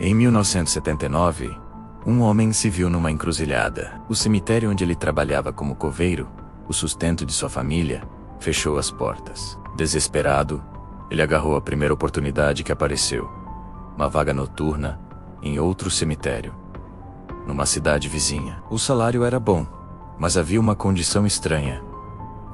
Em 1979, um homem se viu numa encruzilhada. O cemitério onde ele trabalhava como coveiro, o sustento de sua família, fechou as portas. Desesperado, ele agarrou a primeira oportunidade que apareceu. Uma vaga noturna em outro cemitério, numa cidade vizinha. O salário era bom, mas havia uma condição estranha.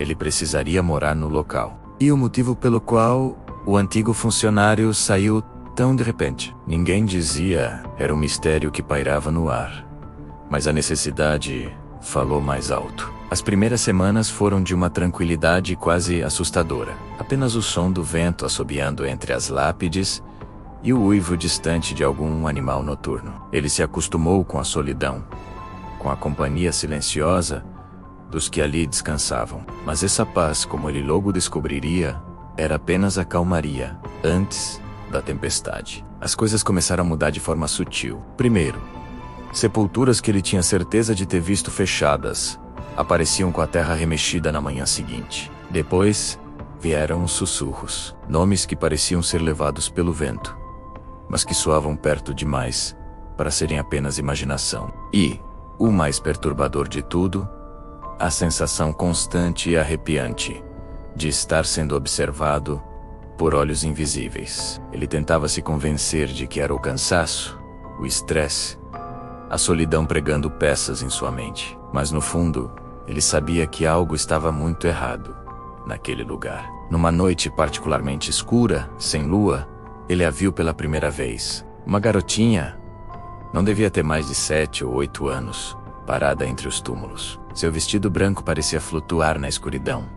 Ele precisaria morar no local. E o motivo pelo qual o antigo funcionário saiu tão de repente. Ninguém dizia, era um mistério que pairava no ar. Mas a necessidade falou mais alto. As primeiras semanas foram de uma tranquilidade quase assustadora. Apenas o som do vento assobiando entre as lápides e o uivo distante de algum animal noturno. Ele se acostumou com a solidão, com a companhia silenciosa dos que ali descansavam. Mas essa paz, como ele logo descobriria, era apenas a calmaria antes da tempestade. As coisas começaram a mudar de forma sutil. Primeiro, sepulturas que ele tinha certeza de ter visto fechadas apareciam com a terra remexida na manhã seguinte. Depois, vieram os sussurros. Nomes que pareciam ser levados pelo vento, mas que soavam perto demais para serem apenas imaginação. E, o mais perturbador de tudo, a sensação constante e arrepiante de estar sendo observado por olhos invisíveis. Ele tentava se convencer de que era o cansaço, o estresse, a solidão pregando peças em sua mente. Mas no fundo, ele sabia que algo estava muito errado naquele lugar. Numa noite particularmente escura, sem lua, ele a viu pela primeira vez. Uma garotinha, não devia ter mais de 7 ou 8 anos, parada entre os túmulos. Seu vestido branco parecia flutuar na escuridão.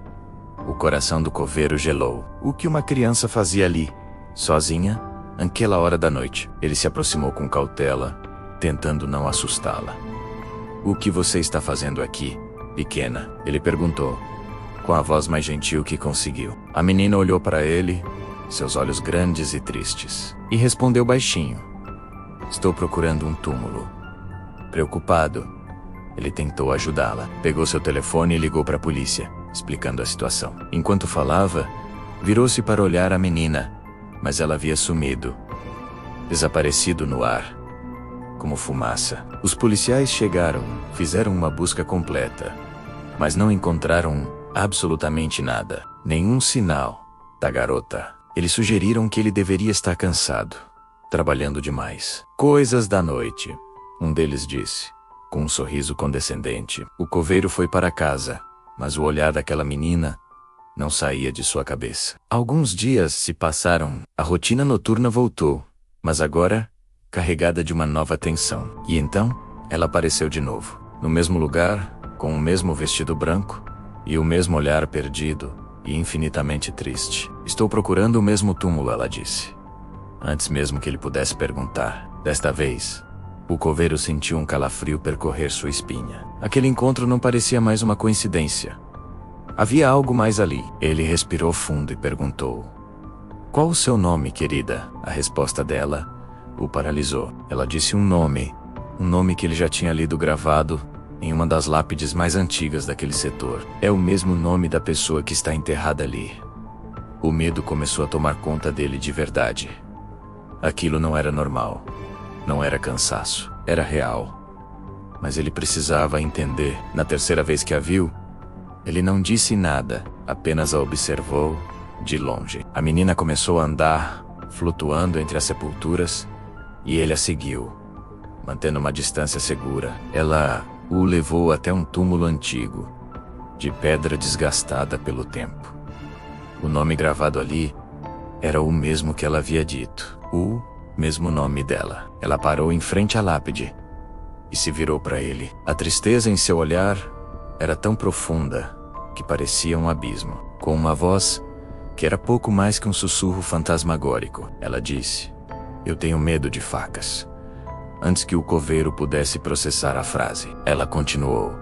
O coração do coveiro gelou. O que uma criança fazia ali, sozinha, naquela hora da noite? Ele se aproximou com cautela, tentando não assustá-la. "O que você está fazendo aqui, pequena?" ele perguntou, com a voz mais gentil que conseguiu. A menina olhou para ele, seus olhos grandes e tristes, e respondeu baixinho: "Estou procurando um túmulo." Preocupado, ele tentou ajudá-la. Pegou seu telefone e ligou para a polícia, explicando a situação. Enquanto falava, virou-se para olhar a menina, mas ela havia sumido, desaparecido no ar, como fumaça. Os policiais chegaram, fizeram uma busca completa, mas não encontraram absolutamente nada. Nenhum sinal da garota. Eles sugeriram que ele deveria estar cansado, trabalhando demais. "Coisas da noite", um deles disse, com um sorriso condescendente. O coveiro foi para casa, mas o olhar daquela menina não saía de sua cabeça. Alguns dias se passaram, a rotina noturna voltou, mas agora carregada de uma nova tensão. E então, ela apareceu de novo, no mesmo lugar, com o mesmo vestido branco e o mesmo olhar perdido e infinitamente triste. "Estou procurando o mesmo túmulo", ela disse, antes mesmo que ele pudesse perguntar. Desta vez, o coveiro sentiu um calafrio percorrer sua espinha. Aquele encontro não parecia mais uma coincidência. Havia algo mais ali. Ele respirou fundo e perguntou: "Qual o seu nome, querida?" A resposta dela o paralisou. Ela disse um nome que ele já tinha lido gravado em uma das lápides mais antigas daquele setor. É o mesmo nome da pessoa que está enterrada ali. O medo começou a tomar conta dele de verdade. Aquilo não era normal. Não era cansaço. Era real. Mas ele precisava entender. Na terceira vez que a viu, ele não disse nada, apenas a observou de longe. A menina começou a andar, flutuando entre as sepulturas, e ele a seguiu, mantendo uma distância segura. Ela o levou até um túmulo antigo, de pedra desgastada pelo tempo. O nome gravado ali era o mesmo que ela havia dito, o mesmo nome dela. Ela parou em frente à lápide e se virou para ele. A tristeza em seu olhar era tão profunda que parecia um abismo. Com uma voz que era pouco mais que um sussurro fantasmagórico, ela disse: "Eu tenho medo de facas." Antes que o coveiro pudesse processar a frase, ela continuou,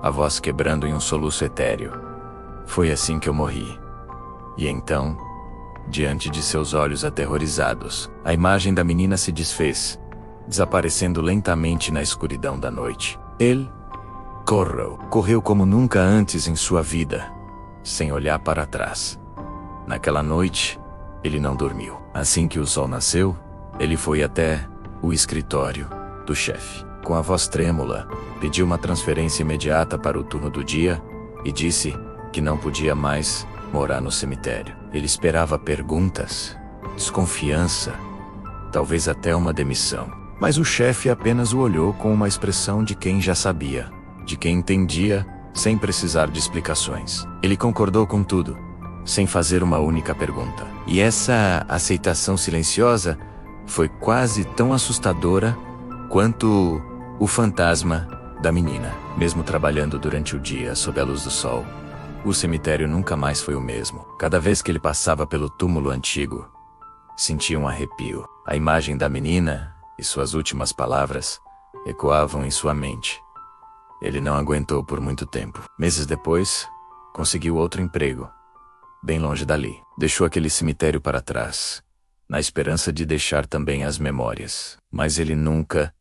a voz quebrando em um soluço etéreo: "Foi assim que eu morri." E então, diante de seus olhos aterrorizados, a imagem da menina se desfez, desaparecendo lentamente na escuridão da noite. Ele correu como nunca antes em sua vida, sem olhar para trás. Naquela noite, ele não dormiu. Assim que o sol nasceu, ele foi até o escritório do chefe. Com a voz trêmula, pediu uma transferência imediata para o turno do dia e disse que não podia mais morar no cemitério. Ele esperava perguntas, desconfiança, talvez até uma demissão. Mas o chefe apenas o olhou com uma expressão de quem já sabia, de quem entendia, sem precisar de explicações. Ele concordou com tudo, sem fazer uma única pergunta. E essa aceitação silenciosa foi quase tão assustadora quanto o fantasma da menina. Mesmo trabalhando durante o dia sob a luz do sol, o cemitério nunca mais foi o mesmo. Cada vez que ele passava pelo túmulo antigo, sentia um arrepio. A imagem da menina e suas últimas palavras ecoavam em sua mente. Ele não aguentou por muito tempo. Meses depois, conseguiu outro emprego, bem longe dali. Deixou aquele cemitério para trás, na esperança de deixar também as memórias. Mas ele nunca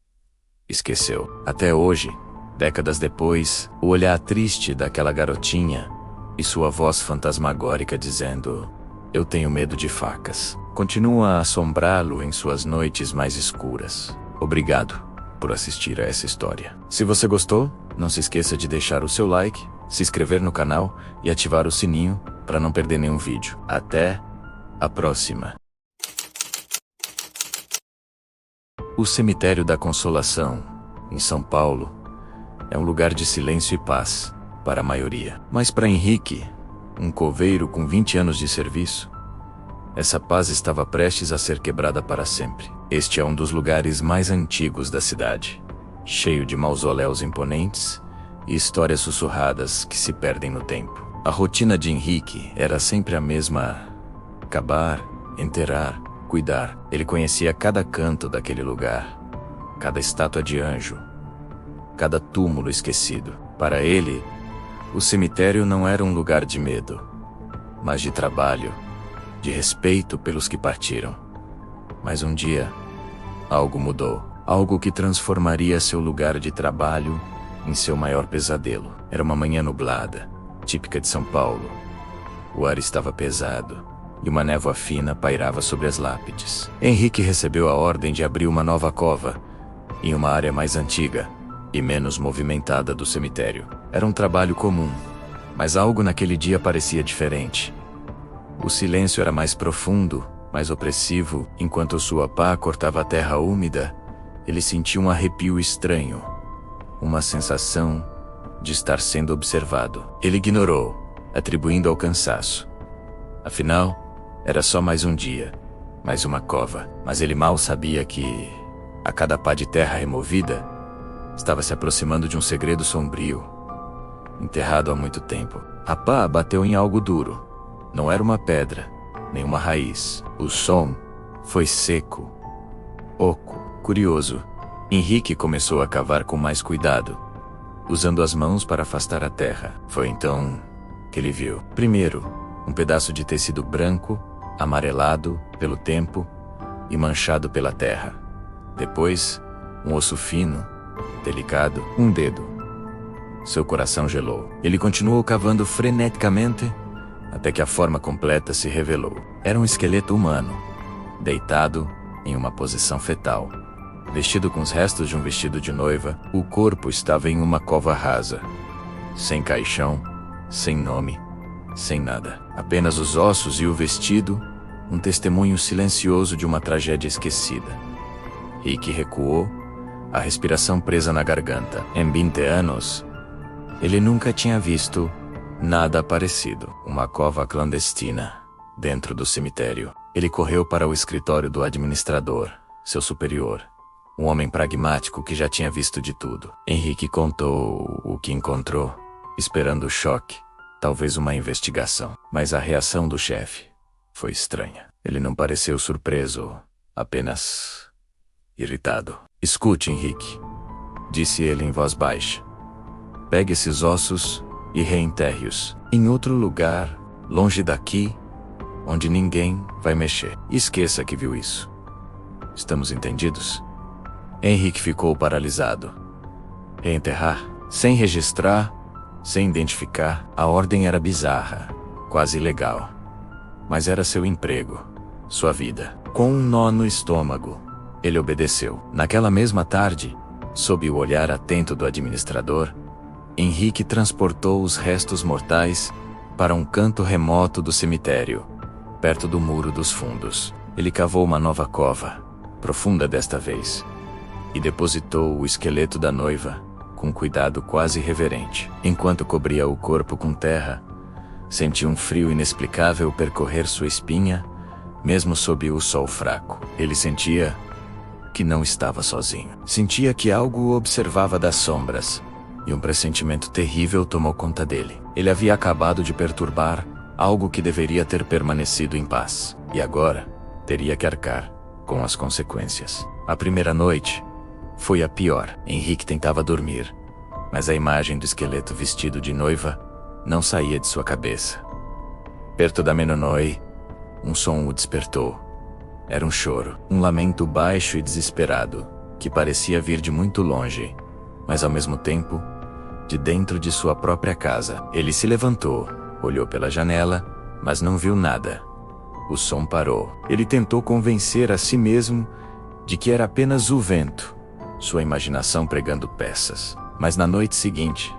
esqueceu. Até hoje, décadas depois, o olhar triste daquela garotinha e sua voz fantasmagórica dizendo: "Eu tenho medo de facas", continua a assombrá-lo em suas noites mais escuras. Obrigado por assistir a essa história. Se você gostou, não se esqueça de deixar o seu like, se inscrever no canal e ativar o sininho para não perder nenhum vídeo. Até a próxima. O Cemitério da Consolação, em São Paulo, é um lugar de silêncio e paz para a maioria. Mas para Henrique, um coveiro com 20 anos de serviço, essa paz estava prestes a ser quebrada para sempre. Este é um dos lugares mais antigos da cidade, cheio de mausoléus imponentes e histórias sussurradas que se perdem no tempo. A rotina de Henrique era sempre a mesma: cavar, enterrar, cuidar. Ele conhecia cada canto daquele lugar, cada estátua de anjo, cada túmulo esquecido. Para ele, o cemitério não era um lugar de medo, mas de trabalho, de respeito pelos que partiram. Mas um dia, algo mudou. Algo que transformaria seu lugar de trabalho em seu maior pesadelo. Era uma manhã nublada, típica de São Paulo. O ar estava pesado e uma névoa fina pairava sobre as lápides. Henrique recebeu a ordem de abrir uma nova cova em uma área mais antiga e menos movimentada do cemitério. Era um trabalho comum, mas algo naquele dia parecia diferente. O silêncio era mais profundo, mais opressivo. Enquanto sua pá cortava a terra úmida, ele sentiu um arrepio estranho, uma sensação de estar sendo observado. Ele ignorou, atribuindo ao cansaço. Afinal, era só mais um dia, mais uma cova. Mas ele mal sabia que, a cada pá de terra removida, estava se aproximando de um segredo sombrio, enterrado há muito tempo. A pá bateu em algo duro. Não era uma pedra, nem uma raiz. O som foi seco, oco. Curioso, Henrique começou a cavar com mais cuidado, usando as mãos para afastar a terra. Foi então que ele viu, primeiro, um pedaço de tecido branco, amarelado pelo tempo e manchado pela terra. Depois, um osso fino, delicado, um dedo. Seu coração gelou. Ele continuou cavando freneticamente, até que a forma completa se revelou. Era um esqueleto humano, deitado em uma posição fetal. Vestido com os restos de um vestido de noiva, o corpo estava em uma cova rasa. Sem caixão, sem nome, sem nada. Apenas os ossos e o vestido, um testemunho silencioso de uma tragédia esquecida. Rick recuou, a respiração presa na garganta. Em 20 anos, ele nunca tinha visto nada parecido. Uma cova clandestina, dentro do cemitério. Ele correu para o escritório do administrador, seu superior. Um homem pragmático que já tinha visto de tudo. Henrique contou o que encontrou, esperando o choque, talvez uma investigação. Mas a reação do chefe foi estranha. Ele não pareceu surpreso, apenas irritado. "Escute, Henrique", disse ele em voz baixa. "Pegue esses ossos e reenterre-os em outro lugar, longe daqui, onde ninguém vai mexer. Esqueça que viu isso. Estamos entendidos?" Henrique ficou paralisado. Reenterrar? Sem registrar, sem identificar. A ordem era bizarra, quase ilegal. Mas era seu emprego, sua vida. Com um nó no estômago, Ele obedeceu. Naquela mesma tarde, sob o olhar atento do administrador, Henrique transportou os restos mortais para um canto remoto do cemitério, perto do muro dos fundos. Ele cavou uma nova cova, profunda desta vez, e depositou o esqueleto da noiva, com cuidado quase reverente. Enquanto cobria o corpo com terra, sentiu um frio inexplicável percorrer sua espinha, mesmo sob o sol fraco. Ele sentia que não estava sozinho. Sentia que algo o observava das sombras, e um pressentimento terrível tomou conta dele. Ele havia acabado de perturbar algo que deveria ter permanecido em paz, e agora teria que arcar com as consequências. A primeira noite foi a pior. Henrique tentava dormir, mas a imagem do esqueleto vestido de noiva não saía de sua cabeça. Perto da meia-noite, um som o despertou. Era um choro, um lamento baixo e desesperado, que parecia vir de muito longe, mas ao mesmo tempo, de dentro de sua própria casa. Ele se levantou, olhou pela janela, mas não viu nada. O som parou. Ele tentou convencer a si mesmo de que era apenas o vento, sua imaginação pregando peças. Mas na noite seguinte,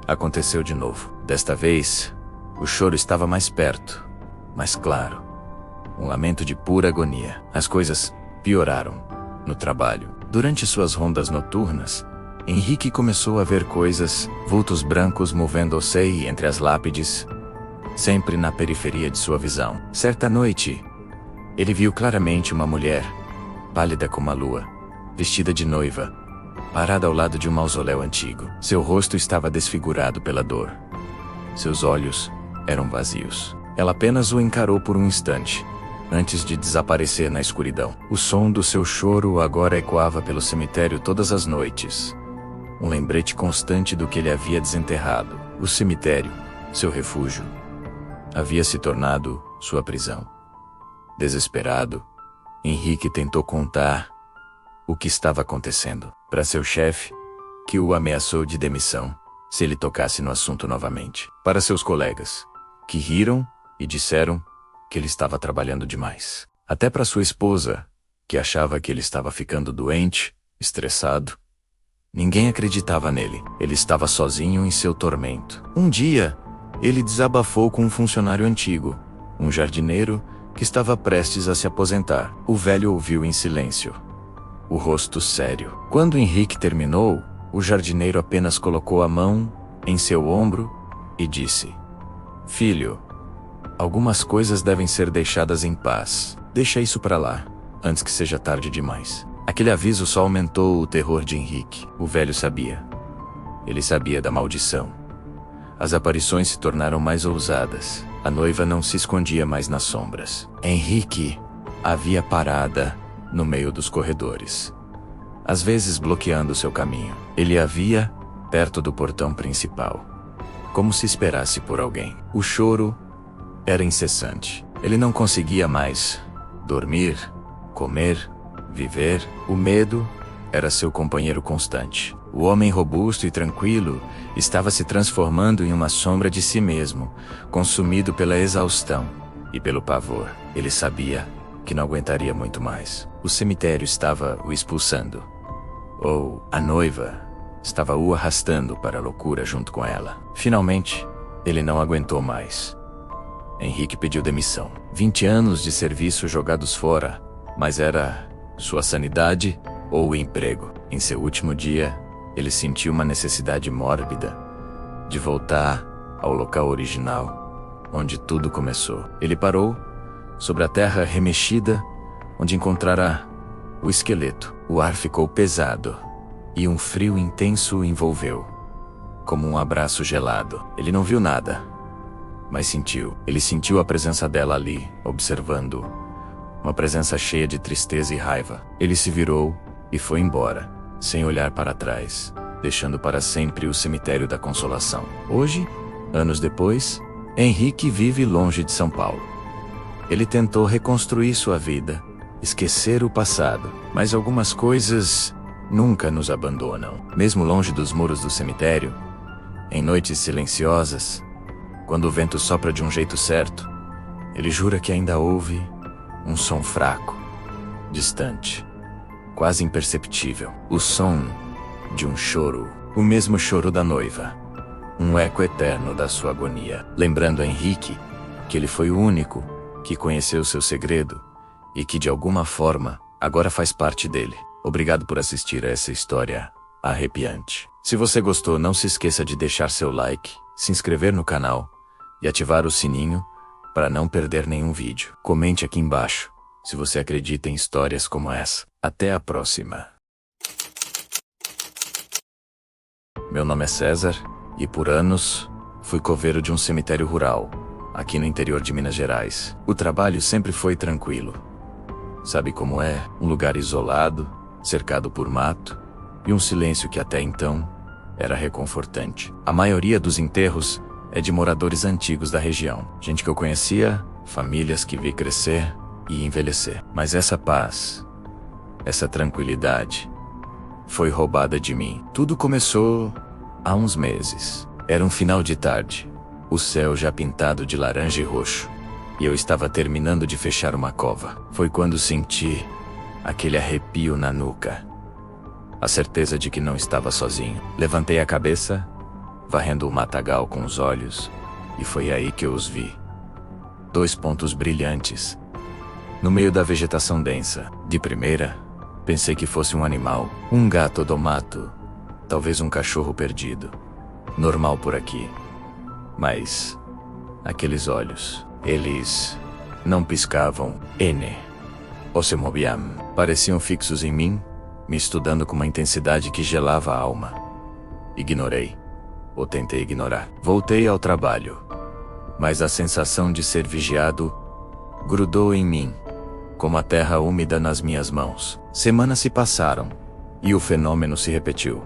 aconteceu de novo. Desta vez, o choro estava mais perto, mais claro. Um lamento de pura agonia. As coisas pioraram no trabalho. Durante suas rondas noturnas, Henrique começou a ver coisas, vultos brancos movendo-se entre as lápides, sempre na periferia de sua visão. Certa noite, ele viu claramente uma mulher, pálida como a lua, vestida de noiva, parada ao lado de um mausoléu antigo. Seu rosto estava desfigurado pela dor. Seus olhos eram vazios. Ela apenas o encarou por um instante, antes de desaparecer na escuridão. O som do seu choro agora ecoava pelo cemitério todas as noites. Um lembrete constante do que ele havia desenterrado. O cemitério, seu refúgio, havia se tornado sua prisão. Desesperado, Henrique tentou contar o que estava acontecendo para seu chefe, que o ameaçou de demissão se ele tocasse no assunto novamente. Para seus colegas, que riram e disseram que ele estava trabalhando demais. Até para sua esposa, que achava que ele estava ficando doente, estressado. Ninguém acreditava nele. Ele estava sozinho em seu tormento. Um dia, ele desabafou com um funcionário antigo, um jardineiro que estava prestes a se aposentar. O velho ouviu em silêncio, o rosto sério. Quando Henrique terminou, o jardineiro apenas colocou a mão em seu ombro e disse: "Filho, algumas coisas devem ser deixadas em paz. Deixa isso para lá, antes que seja tarde demais." Aquele aviso só aumentou o terror de Henrique. O velho sabia. Ele sabia da maldição. As aparições se tornaram mais ousadas. A noiva não se escondia mais nas sombras. Henrique a via parada no meio dos corredores, às vezes bloqueando seu caminho. Ele a via perto do portão principal, como se esperasse por alguém. O choro era incessante. Ele não conseguia mais dormir, comer, viver. O medo era seu companheiro constante. O homem robusto e tranquilo estava se transformando em uma sombra de si mesmo, consumido pela exaustão e pelo pavor. Ele sabia que não aguentaria muito mais. O cemitério estava o expulsando. Ou a noiva estava o arrastando para a loucura junto com ela. Finalmente, ele não aguentou mais. Henrique pediu demissão. 20 anos de serviço jogados fora, mas era sua sanidade ou o emprego. Em seu último dia, ele sentiu uma necessidade mórbida de voltar ao local original, onde tudo começou. Ele parou sobre a terra remexida, onde encontrara o esqueleto. O ar ficou pesado e um frio intenso o envolveu, como um abraço gelado. Ele não viu nada, mas sentiu. Ele sentiu a presença dela ali, observando. Uma presença cheia de tristeza e raiva. Ele se virou e foi embora, sem olhar para trás, deixando para sempre o cemitério da Consolação. Hoje, anos depois, Henrique vive longe de São Paulo. Ele tentou reconstruir sua vida, esquecer o passado, mas algumas coisas nunca nos abandonam. Mesmo longe dos muros do cemitério, em noites silenciosas, quando o vento sopra de um jeito certo, ele jura que ainda ouve um som fraco, distante, quase imperceptível. O som de um choro, o mesmo choro da noiva. Um eco eterno da sua agonia. Lembrando a Henrique que ele foi o único que conheceu seu segredo e que de alguma forma agora faz parte dele. Obrigado por assistir a essa história arrepiante. Se você gostou, não se esqueça de deixar seu like, se inscrever no canal e ativar o sininho para não perder nenhum vídeo. Comente aqui embaixo se você acredita em histórias como essa. Até a próxima. Meu nome é César e por anos fui coveiro de um cemitério rural, aqui no interior de Minas Gerais. O trabalho sempre foi tranquilo. Sabe como é? Um lugar isolado, cercado por mato, e um silêncio que até então era reconfortante. A maioria dos enterros é de moradores antigos da região. Gente que eu conhecia, famílias que vi crescer e envelhecer. Mas essa paz, essa tranquilidade, foi roubada de mim. Tudo começou há uns meses. Era um final de tarde, o céu já pintado de laranja e roxo, e eu estava terminando de fechar uma cova. Foi quando senti aquele arrepio na nuca. A certeza de que não estava sozinho. Levantei a cabeça, varrendo o matagal com os olhos, e foi aí que eu os vi. 2 pontos brilhantes, no meio da vegetação densa. De primeira, pensei que fosse um animal, um gato do mato, talvez um cachorro perdido. Normal por aqui. Mas aqueles olhos, eles não piscavam. Ou se moviam. Pareciam fixos em mim, me estudando com uma intensidade que gelava a alma. Ignorei, ou tentei ignorar. Voltei ao trabalho, mas a sensação de ser vigiado grudou em mim, como a terra úmida nas minhas mãos. Semanas se passaram, e o fenômeno se repetiu.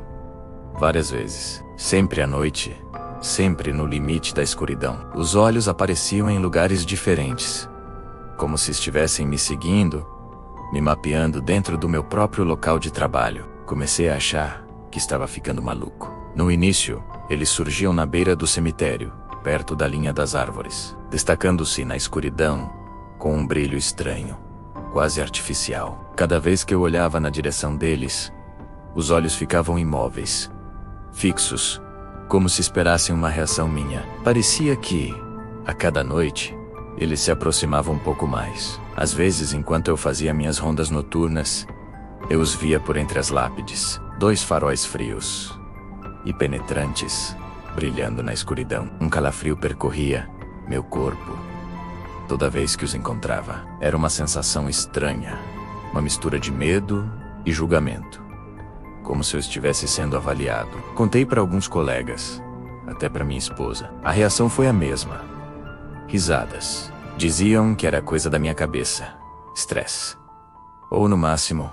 Várias vezes, sempre à noite, sempre no limite da escuridão. Os olhos apareciam em lugares diferentes, como se estivessem me seguindo, me mapeando dentro do meu próprio local de trabalho. Comecei a achar que estava ficando maluco. No início, eles surgiam na beira do cemitério, perto da linha das árvores, destacando-se na escuridão com um brilho estranho, quase artificial. Cada vez que eu olhava na direção deles, os olhos ficavam imóveis, fixos, como se esperassem uma reação minha. Parecia que, a cada noite, eles se aproximavam um pouco mais. Às vezes, enquanto eu fazia minhas rondas noturnas, eu os via por entre as lápides. 2 faróis frios e penetrantes, brilhando na escuridão. Um calafrio percorria meu corpo toda vez que os encontrava. Era uma sensação estranha, uma mistura de medo e julgamento, como se eu estivesse sendo avaliado. Contei para alguns colegas, até para minha esposa. A reação foi a mesma. Risadas. Diziam que era coisa da minha cabeça, estresse, ou no máximo,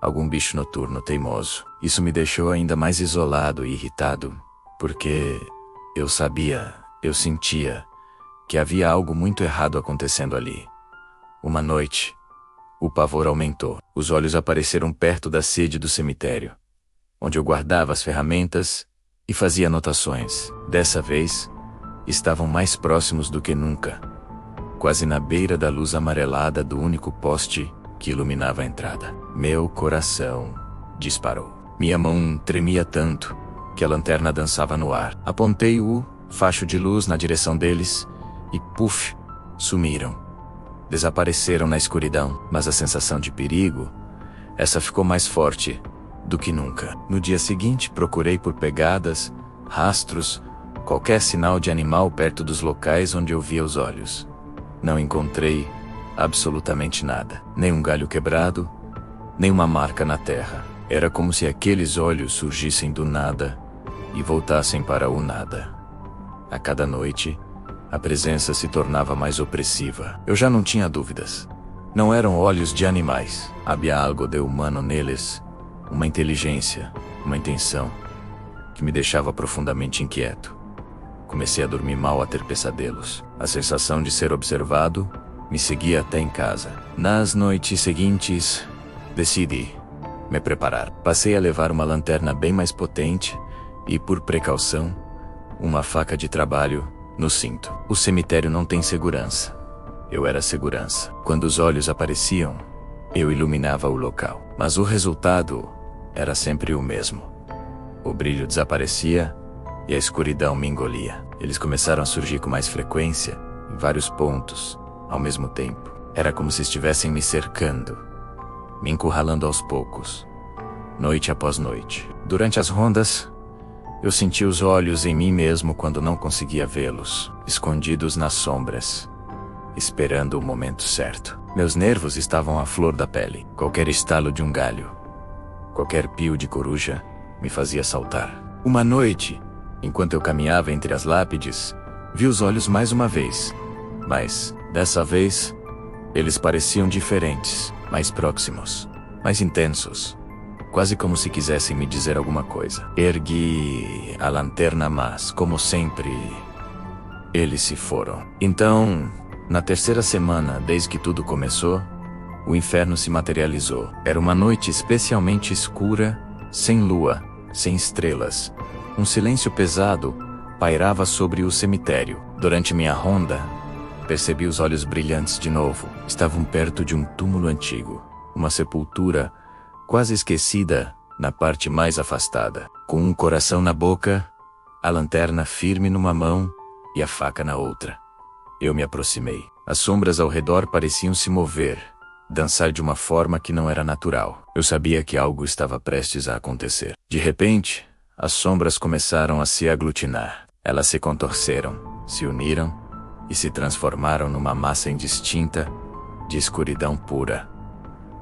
algum bicho noturno teimoso. Isso me deixou ainda mais isolado e irritado, porque eu sabia, eu sentia que havia algo muito errado acontecendo ali. Uma noite, o pavor aumentou. Os olhos apareceram perto da sede do cemitério, onde eu guardava as ferramentas e fazia anotações. Dessa vez, estavam mais próximos do que nunca, quase na beira da luz amarelada do único poste que iluminava a entrada. Meu coração disparou. Minha mão tremia tanto que a lanterna dançava no ar. Apontei o facho de luz na direção deles e, puf, sumiram. Desapareceram na escuridão, mas a sensação de perigo, essa ficou mais forte do que nunca. No dia seguinte, procurei por pegadas, rastros, qualquer sinal de animal perto dos locais onde eu via os olhos. Não encontrei absolutamente nada. Nem um galho quebrado, nem uma marca na terra. Era como se aqueles olhos surgissem do nada e voltassem para o nada. A cada noite, a presença se tornava mais opressiva. Eu já não tinha dúvidas. Não eram olhos de animais. Havia algo de humano neles, uma inteligência, uma intenção, que me deixava profundamente inquieto. Comecei a dormir mal, a ter pesadelos. A sensação de ser observado me seguia até em casa. Nas noites seguintes, decidi me preparar. Passei a levar uma lanterna bem mais potente e, por precaução, uma faca de trabalho no cinto. O cemitério não tem segurança. Eu era segurança. Quando os olhos apareciam, Eu iluminava o local, mas o resultado era sempre o mesmo. O brilho desaparecia e a escuridão me engolia. Eles começaram a surgir com mais frequência, em vários pontos, ao mesmo tempo. Era como se estivessem me cercando, me encurralando aos poucos, noite após noite. Durante as rondas, eu sentia os olhos em mim mesmo quando não conseguia vê-los, escondidos nas sombras, esperando o momento certo. Meus nervos estavam à flor da pele. Qualquer estalo de um galho, qualquer pio de coruja me fazia saltar. Uma noite, enquanto eu caminhava entre as lápides, vi os olhos mais uma vez. Mas, dessa vez, eles pareciam diferentes, mais próximos, mais intensos. Quase como se quisessem me dizer alguma coisa. Ergui a lanterna, mas, como sempre, eles se foram. Então, na terceira semana, desde que tudo começou, o inferno se materializou. Era uma noite especialmente escura, sem lua, sem estrelas. Um silêncio pesado pairava sobre o cemitério. Durante minha ronda, percebi os olhos brilhantes de novo. Estavam perto de um túmulo antigo, uma sepultura quase esquecida na parte mais afastada. Com um coração na boca, a lanterna firme numa mão e a faca na outra. Eu me aproximei. As sombras ao redor pareciam se mover, dançar de uma forma que não era natural. Eu sabia que algo estava prestes a acontecer. De repente, as sombras começaram a se aglutinar. Elas se contorceram, se uniram e se transformaram numa massa indistinta de escuridão pura,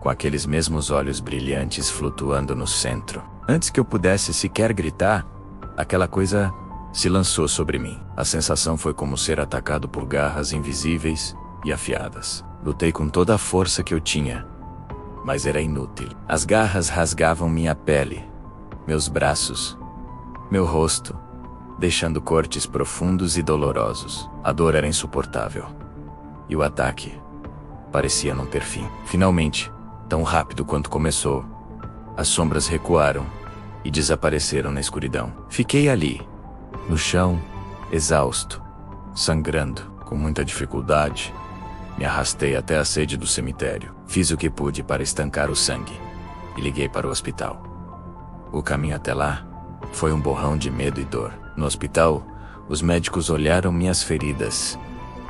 com aqueles mesmos olhos brilhantes flutuando no centro. Antes que eu pudesse sequer gritar, aquela coisa se lançou sobre mim. A sensação foi como ser atacado por garras invisíveis e afiadas. Lutei com toda a força que eu tinha, mas era inútil. As garras rasgavam minha pele, meus braços, meu rosto, deixando cortes profundos e dolorosos. A dor era insuportável, e o ataque parecia não ter fim. Finalmente, tão rápido quanto começou, as sombras recuaram e desapareceram na escuridão. Fiquei ali, no chão, exausto, sangrando. Com muita dificuldade, me arrastei até a sede do cemitério. Fiz o que pude para estancar o sangue e liguei para o hospital. O caminho até lá foi um borrão de medo e dor. No hospital, os médicos olharam minhas feridas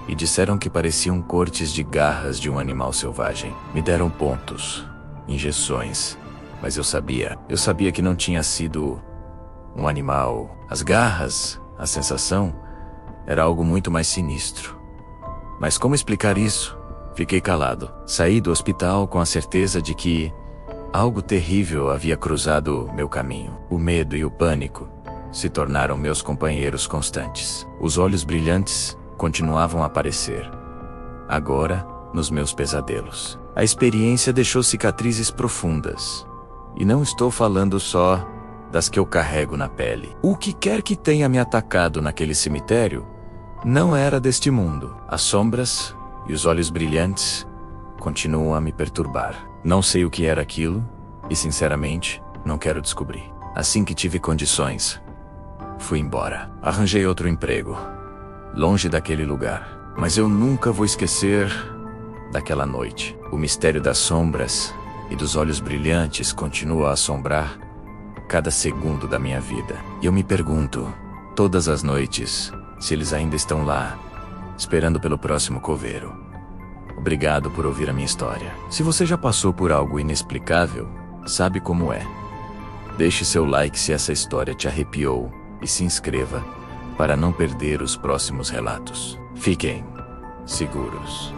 e disseram que pareciam cortes de garras de um animal selvagem. Me deram pontos, injeções, mas eu sabia que não tinha sido um animal. As garras, a sensação, era algo muito mais sinistro. Mas como explicar isso? Fiquei calado. Saí do hospital com a certeza de que algo terrível havia cruzado meu caminho. O medo e o pânico se tornaram meus companheiros constantes. Os olhos brilhantes continuavam a aparecer, agora nos meus pesadelos. A experiência deixou cicatrizes profundas. E não estou falando só das que eu carrego na pele. O que quer que tenha me atacado naquele cemitério não era deste mundo. As sombras e os olhos brilhantes continuam a me perturbar. Não sei o que era aquilo e, sinceramente, não quero descobrir. Assim que tive condições, fui embora. Arranjei outro emprego, longe daquele lugar. Mas eu nunca vou esquecer daquela noite. O mistério das sombras e dos olhos brilhantes continua a assombrar cada segundo da minha vida. E eu me pergunto, todas as noites, se eles ainda estão lá, esperando pelo próximo coveiro. Obrigado por ouvir a minha história. Se você já passou por algo inexplicável, sabe como é. Deixe seu like se essa história te arrepiou e se inscreva para não perder os próximos relatos. Fiquem seguros.